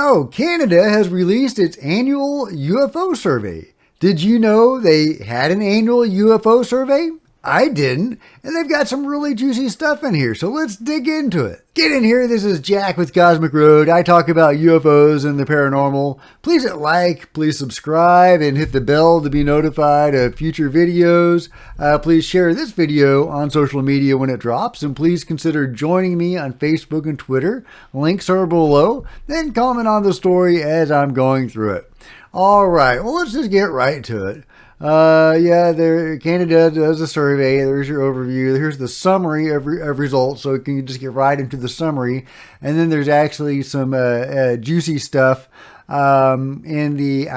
So, Canada has released its annual UFO survey. Did you know they had an annual UFO survey? I didn't, and they've got some really juicy stuff in here, so let's dig into it. Get in here, this is Jack with Cosmic Road. I talk about UFOs and the paranormal. Please hit like, please subscribe, and hit the bell to be notified of future videos. Please share this video on social media when it drops, and please consider joining me on Facebook and Twitter. Links are below. Then comment on the story as I'm going through it. All right, well, let's just get right to it. Canada does a survey. There's your overview. Here's the summary of results, so you can just get right into the summary. And then there's actually some juicy stuff in the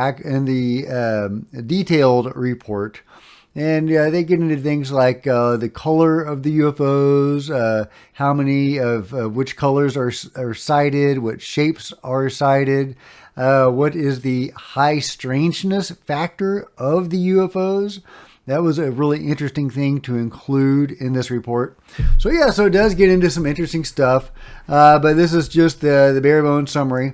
detailed report. And they get into things like the color of the UFOs, how many of which colors are sighted, what shapes are sighted, what is the high strangeness factor of the UFOs. That was a really interesting thing to include in this report. So it does get into some interesting stuff, but this is just the bare bones summary.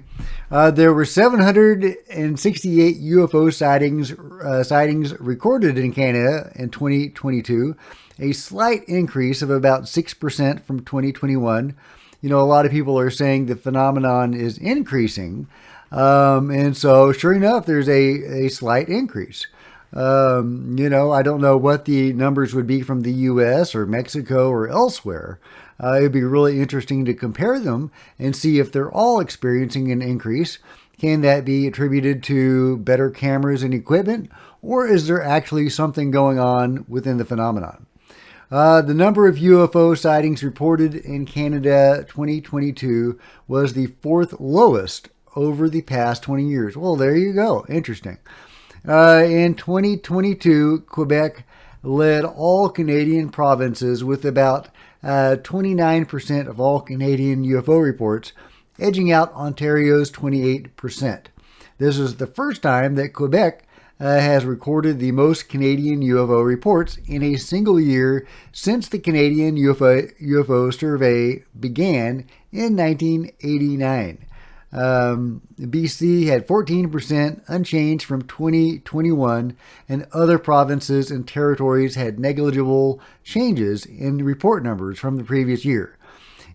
There were 768 UFO sightings recorded in Canada in 2022, a slight increase of about 6% from 2021. You know, a lot of people are saying the phenomenon is increasing, and so sure enough, there's a slight increase. I don't know what the numbers would be from the U.S. or Mexico or elsewhere. It'd be really interesting to compare them and see if they're all experiencing an increase. Can that be attributed to better cameras and equipment, or is there actually something going on within the phenomenon? The number of UFO sightings reported in Canada 2022 was the fourth lowest over the past 20 years. Well, there you go. Interesting. In 2022, Quebec led all Canadian provinces with about 29% of all Canadian UFO reports, edging out Ontario's 28%. This is the first time that Quebec has recorded the most Canadian UFO reports in a single year since the Canadian UFO survey began in 1989. BC had 14%, unchanged from 2021, and other provinces and territories had negligible changes in report numbers from the previous year.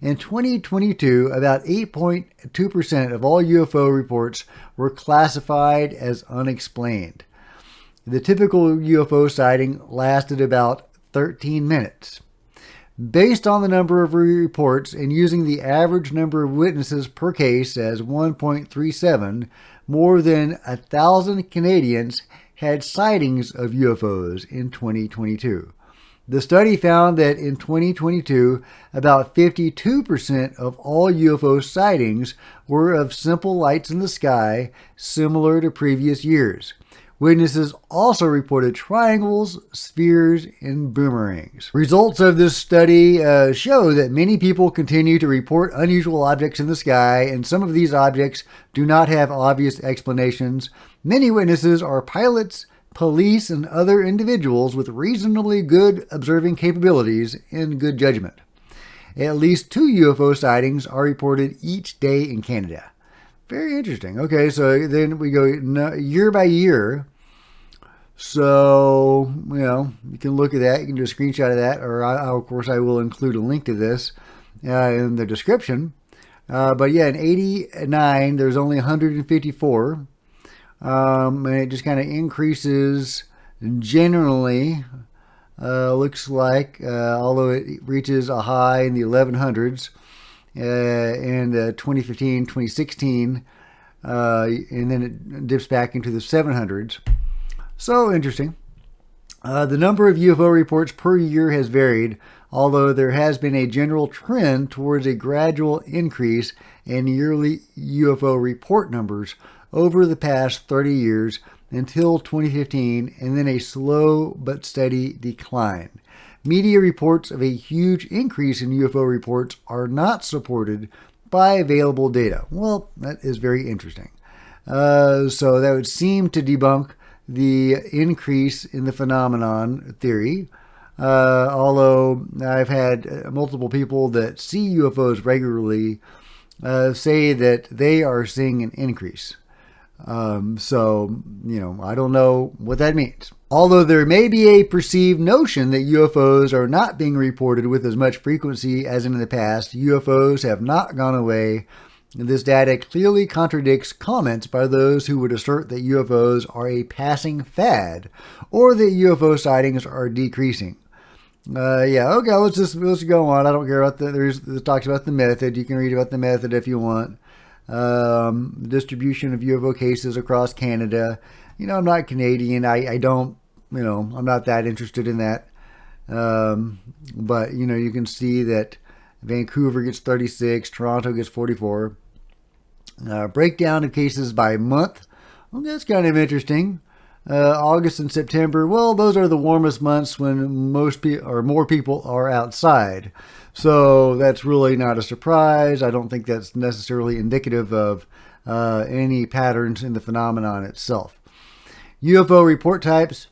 In 2022, about 8.2% of all UFO reports were classified as unexplained. The typical UFO sighting lasted about 13 minutes. Based on the number of reports and using the average number of witnesses per case as 1.37, more than 1,000 Canadians had sightings of UFOs in 2022. The study found that in 2022, about 52% of all UFO sightings were of simple lights in the sky, similar to previous years. Witnesses also reported triangles, spheres, and boomerangs. Results of this study show that many people continue to report unusual objects in the sky, and some of these objects do not have obvious explanations. Many witnesses are pilots, police, and other individuals with reasonably good observing capabilities and good judgment. At least 2 UFO sightings are reported each day in Canada. Very interesting. Okay, so then we go year by year. So, you can look at that. You can do a screenshot of that, or of course I will include a link to this in the description. But in 89, there's only 154. And it just kind of increases generally, looks like, although it reaches a high in the 1100s in 2015, 2016, and then it dips back into the 700s. So interesting. The number of UFO reports per year has varied, although there has been a general trend towards a gradual increase in yearly UFO report numbers over the past 30 years until 2015, and then a slow but steady decline. Media reports of a huge increase in UFO reports are not supported by available data. Well, that is very interesting. So that would seem to debunk the increase in the phenomenon theory, although I've had multiple people that see UFOs regularly say that they are seeing an increase. So, I don't know what that means. Although there may be a perceived notion that UFOs are not being reported with as much frequency as in the past, UFOs have not gone away. This data clearly contradicts comments by those who would assert that UFOs are a passing fad or that UFO sightings are decreasing. Okay, let's go on. I don't care about it talks about the method. You can read about the method if you want. Distribution of UFO cases across Canada. I'm not Canadian. I don't, I'm not that interested in that. But, you can see that Vancouver gets 36, Toronto gets 44. Breakdown of cases by month. Well, that's kind of interesting. August and September, well, those are the warmest months when more people are outside. So that's really not a surprise. I don't think that's necessarily indicative of any patterns in the phenomenon itself. UFO report types.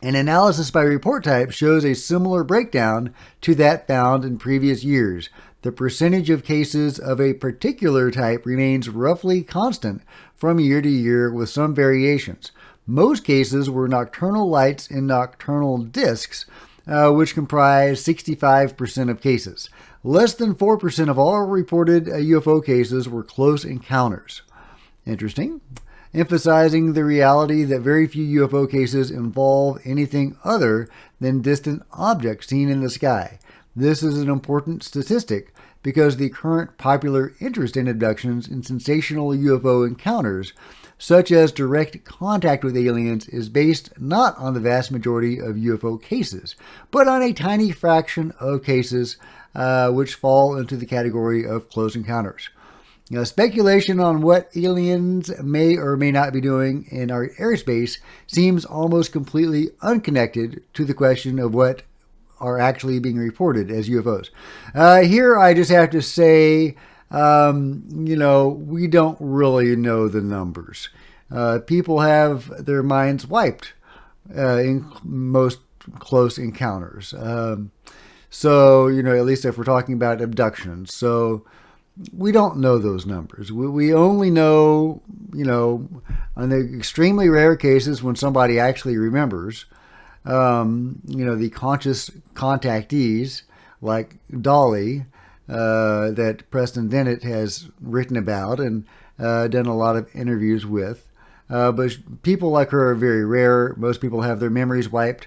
An analysis by report type shows a similar breakdown to that found in previous years. The percentage of cases of a particular type remains roughly constant from year to year with some variations. Most cases were nocturnal lights and nocturnal disks, which comprise 65% of cases. Less than 4% of all reported UFO cases were close encounters. Interesting. Emphasizing the reality that very few UFO cases involve anything other than distant objects seen in the sky. This is an important statistic because the current popular interest in abductions and sensational UFO encounters, such as direct contact with aliens, is based not on the vast majority of UFO cases, but on a tiny fraction of cases which fall into the category of close encounters. Speculation on what aliens may or may not be doing in our airspace seems almost completely unconnected to the question of what are actually being reported as UFOs. Here I just have to say, we don't really know the numbers. People have their minds wiped in most close encounters. So, at least if we're talking about abductions. So we don't know those numbers. We only know, on the extremely rare cases when somebody actually remembers, the conscious contactees like Dolly, that Preston Dennett has written about and done a lot of interviews with. But people like her are very rare. Most people have their memories wiped.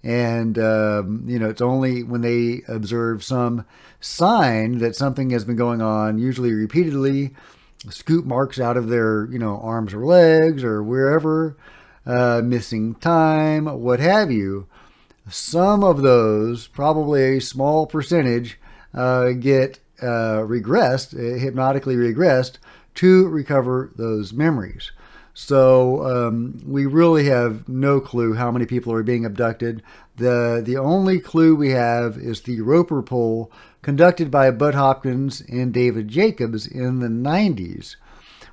And, it's only when they observe some sign that something has been going on, usually repeatedly, scoop marks out of their, arms or legs or wherever, missing time, what have you. Some of those, probably a small percentage, get hypnotically regressed to recover those memories. So we really have no clue how many people are being abducted. The only clue we have is the Roper poll conducted by Bud Hopkins and David Jacobs in the 90s,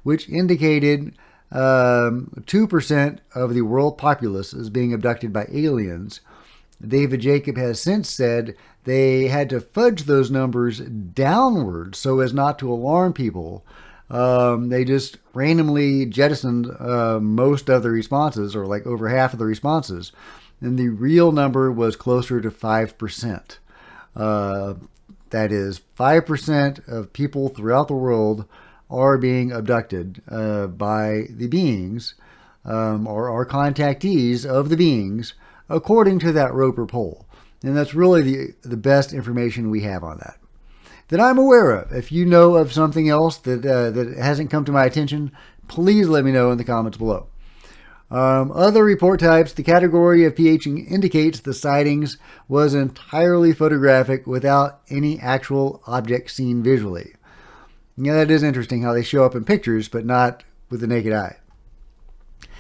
which indicated 2% of the world populace is being abducted by aliens. David Jacob has since said they had to fudge those numbers downward so as not to alarm people. They just randomly jettisoned most of the responses, or like over half of the responses, and the real number was closer to 5%. That is, 5% of people throughout the world are being abducted by the beings, or are contactees of the beings, according to that Roper poll. And that's really the best information we have on that I'm aware of. If you know of something else that hasn't come to my attention, please let me know in the comments below. Other report types, the category of PH indicates the sightings was entirely photographic without any actual object seen visually. Yeah, that is interesting how they show up in pictures, but not with the naked eye.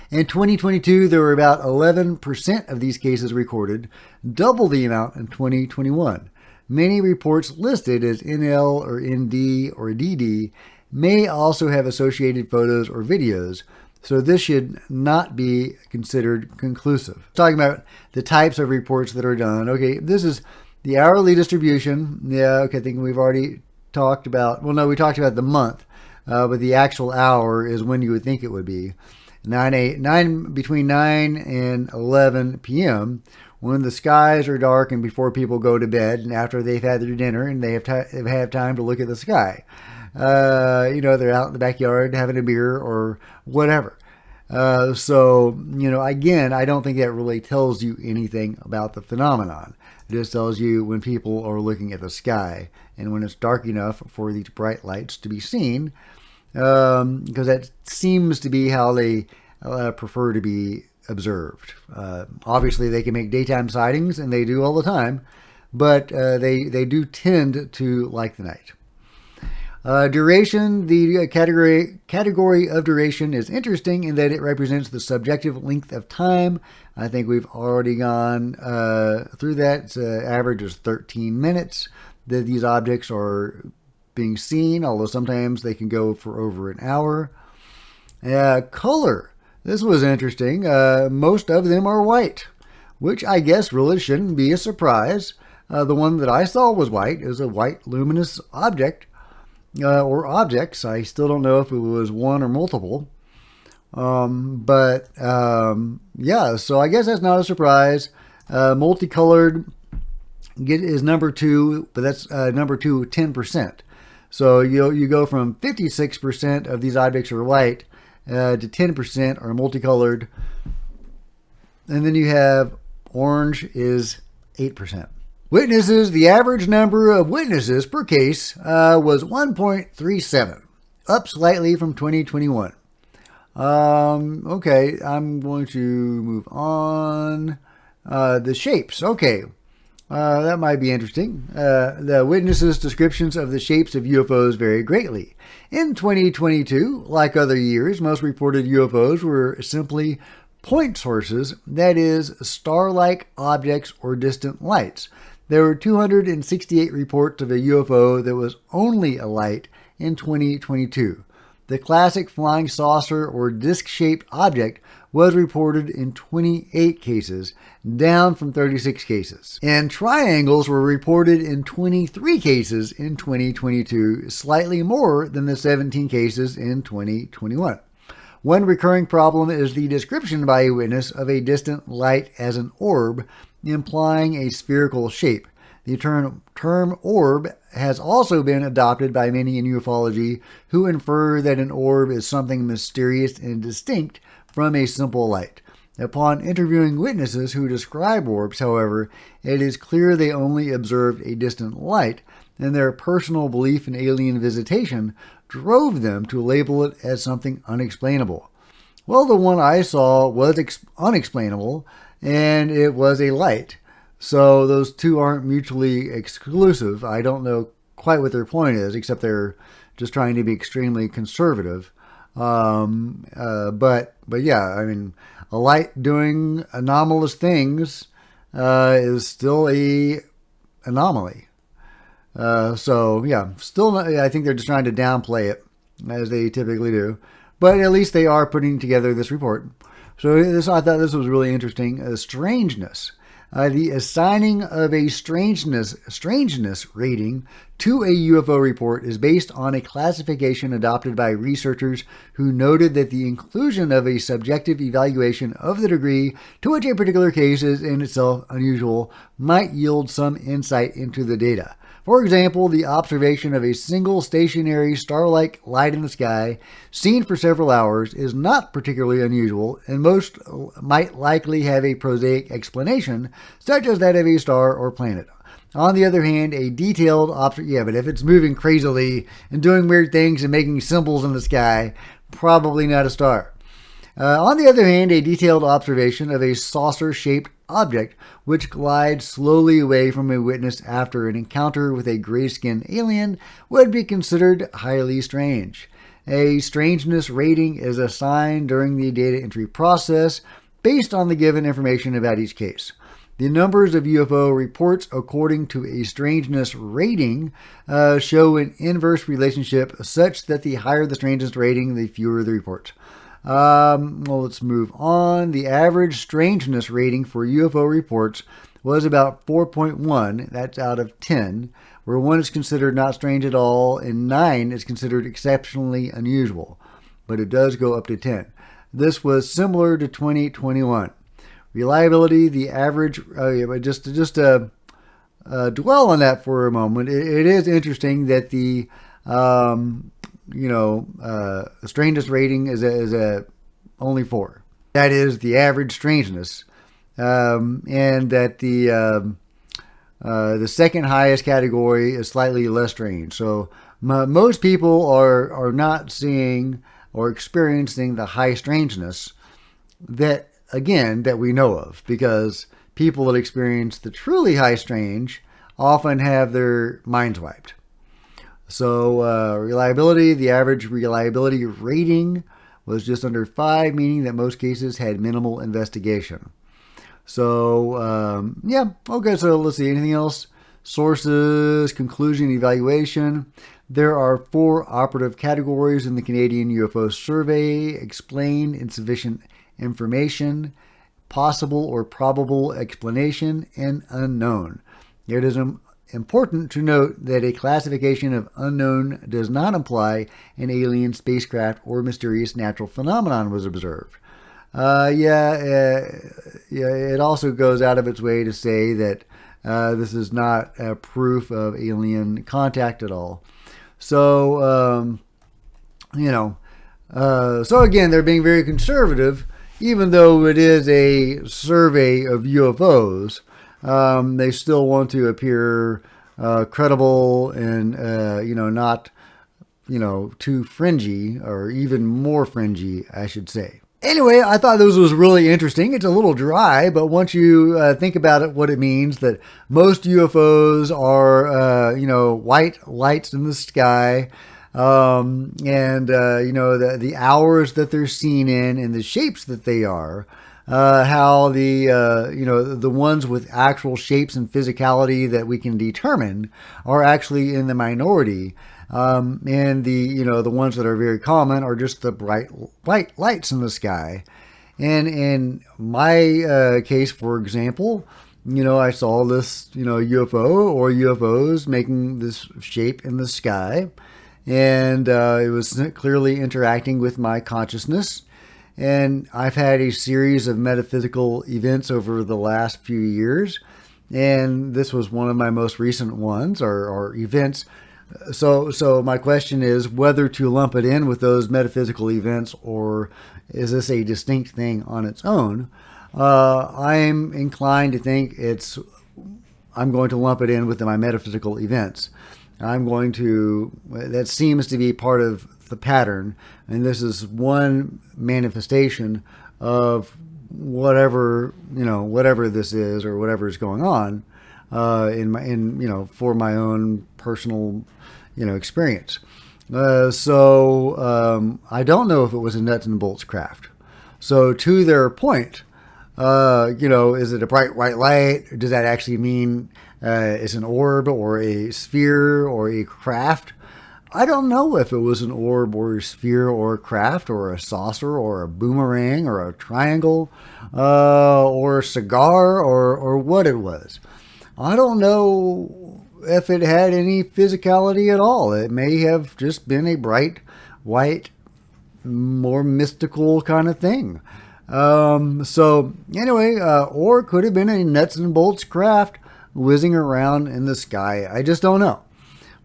In 2022, there were about 11% of these cases recorded, double the amount in 2021. Many reports listed as NL or ND or DD may also have associated photos or videos, so this should not be considered conclusive. Talking about the types of reports that are done. Okay, this is the hourly distribution. Yeah, okay, I think we've already talked about, well, no, we talked about the month, but the actual hour is when you would think it would be. Between 9 and 11 p.m., when the skies are dark and before people go to bed and after they've had their dinner and they have time to look at the sky. They're out in the backyard having a beer or whatever. Again, I don't think that really tells you anything about the phenomenon. It just tells you when people are looking at the sky and when it's dark enough for these bright lights to be seen, because that seems to be how they prefer to be observed. Obviously, they can make daytime sightings, and they do all the time, but they do tend to like the night. Duration, the category of duration is interesting in that it represents the subjective length of time. I think we've already gone through that. It's average is 13 minutes that these objects are being seen, although sometimes they can go for over an hour. Color. This was interesting. Most of them are white, which I guess really shouldn't be a surprise. The one that I saw was white. It was a white luminous object. Or objects. I still don't know if it was one or multiple. So I guess that's not a surprise. Multicolored is number 2, but that's number 2, 10%. So you go from 56% of these objects are white to 10% are multicolored. And then you have orange is 8%. Witnesses, the average number of witnesses per case was 1.37, up slightly from 2021. Okay, I'm going to move on. The shapes, okay. That might be interesting. The witnesses' descriptions of the shapes of UFOs vary greatly. In 2022, like other years, most reported UFOs were simply point sources, that is, star-like objects or distant lights. There were 268 reports of a UFO that was only a light in 2022. The classic flying saucer or disc-shaped object was reported in 28 cases, down from 36 cases. And triangles were reported in 23 cases in 2022, slightly more than the 17 cases in 2021. One recurring problem is the description by a witness of a distant light as an orb, implying a spherical shape. The term orb has also been adopted by many in ufology who infer that an orb is something mysterious and distinct from a simple light. Upon interviewing witnesses who describe orbs, however, it is clear they only observed a distant light, and their personal belief in alien visitation drove them to label it as something unexplainable. Well, the one I saw was unexplainable, and it was a light. So those two aren't mutually exclusive. I don't know quite what their point is, except they're just trying to be extremely conservative. But yeah, I mean, a light doing anomalous things is still a anomaly. So yeah, still, I think they're just trying to downplay it, as they typically do. But at least they are putting together this report. So I thought this was really interesting. Strangeness. The assigning of a strangeness rating to a UFO report is based on a classification adopted by researchers who noted that the inclusion of a subjective evaluation of the degree to which a particular case is in itself unusual might yield some insight into the data. For example, the observation of a single stationary star-like light in the sky, seen for several hours, is not particularly unusual, and most might likely have a prosaic explanation, such as that of a star or planet. On the other hand, a detailed but if it's moving crazily and doing weird things and making symbols in the sky, probably not a star. On the other hand, a detailed observation of a saucer-shaped object which glides slowly away from a witness after an encounter with a gray-skinned alien would be considered highly strange. A strangeness rating is assigned during the data entry process based on the given information about each case. The numbers of UFO reports according to a strangeness rating show an inverse relationship such that the higher the strangeness rating, the fewer the reports. Let's move on. The average strangeness rating for UFO reports was about 4.1. That's out of 10, where 1 is considered not strange at all and 9 is considered exceptionally unusual. But it does go up to 10. This was similar to 2021. Reliability, the average, just to dwell on that for a moment, it is interesting that the strangeness rating is only 4. That is the average strangeness, and that the second highest category is slightly less strange. So most people are not seeing or experiencing the high strangeness that we know of, because people that experience the truly high strange often have their minds wiped. So reliability, the average reliability rating was just under 5, meaning that most cases had minimal investigation. So, okay, so let's see, anything else? Sources, conclusion, evaluation. There are 4 operative categories in the Canadian UFO survey: explain, insufficient information, possible or probable explanation, and unknown. It is important to note that a classification of unknown does not imply an alien spacecraft or mysterious natural phenomenon was observed. It also goes out of its way to say that this is not a proof of alien contact at all. So, so again, they're being very conservative, even though it is a survey of UFOs. They still want to appear credible and, not, too fringy, or even more fringy, I should say. Anyway, I thought this was really interesting. It's a little dry, but once you think about it, what it means, that most UFOs are, white lights in the sky, the hours that they're seen in and the shapes that they are. How the ones with actual shapes and physicality that we can determine are actually in the minority, and the ones that are very common are just the bright white lights in the sky. And in my case, for example, I saw this UFO or UFOs making this shape in the sky, and it was clearly interacting with my consciousness. And I've had a series of metaphysical events over the last few years, and this was one of my most recent ones, or events. So my question is whether to lump it in with those metaphysical events, or is this a distinct thing on its own? I'm inclined to think I'm going to lump it in with my metaphysical events. That seems to be part of the pattern, and this is one manifestation of whatever this is, or whatever is going on for my own personal experience. So I don't know if it was a nuts and bolts craft. So to their point, is it a bright white light? Does that actually mean it's an orb or a sphere or a craft? I don't know if it was an orb or a sphere or a craft or a saucer or a boomerang or a triangle or a cigar or what it was. I don't know if it had any physicality at all. It may have just been a bright white, more mystical kind of thing. So anyway, or it could have been a nuts and bolts craft whizzing around in the sky. I just don't know.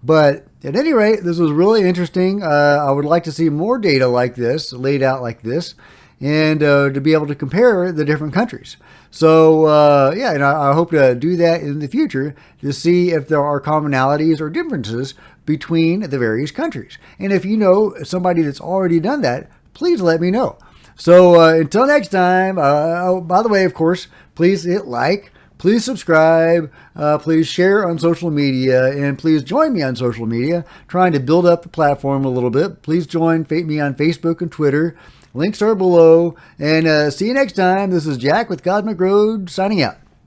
But at any rate, this was really interesting. I would like to see more data like this, laid out like this, and to be able to compare the different countries. So, and I hope to do that in the future to see if there are commonalities or differences between the various countries. And if you know somebody that's already done that, please let me know. So until next time, by the way, of course, please hit like. Please subscribe, please share on social media, and please join me on social media, trying to build up the platform a little bit. Please join me on Facebook and Twitter. Links are below. And see you next time. This is Jack with Cosmic Road signing out.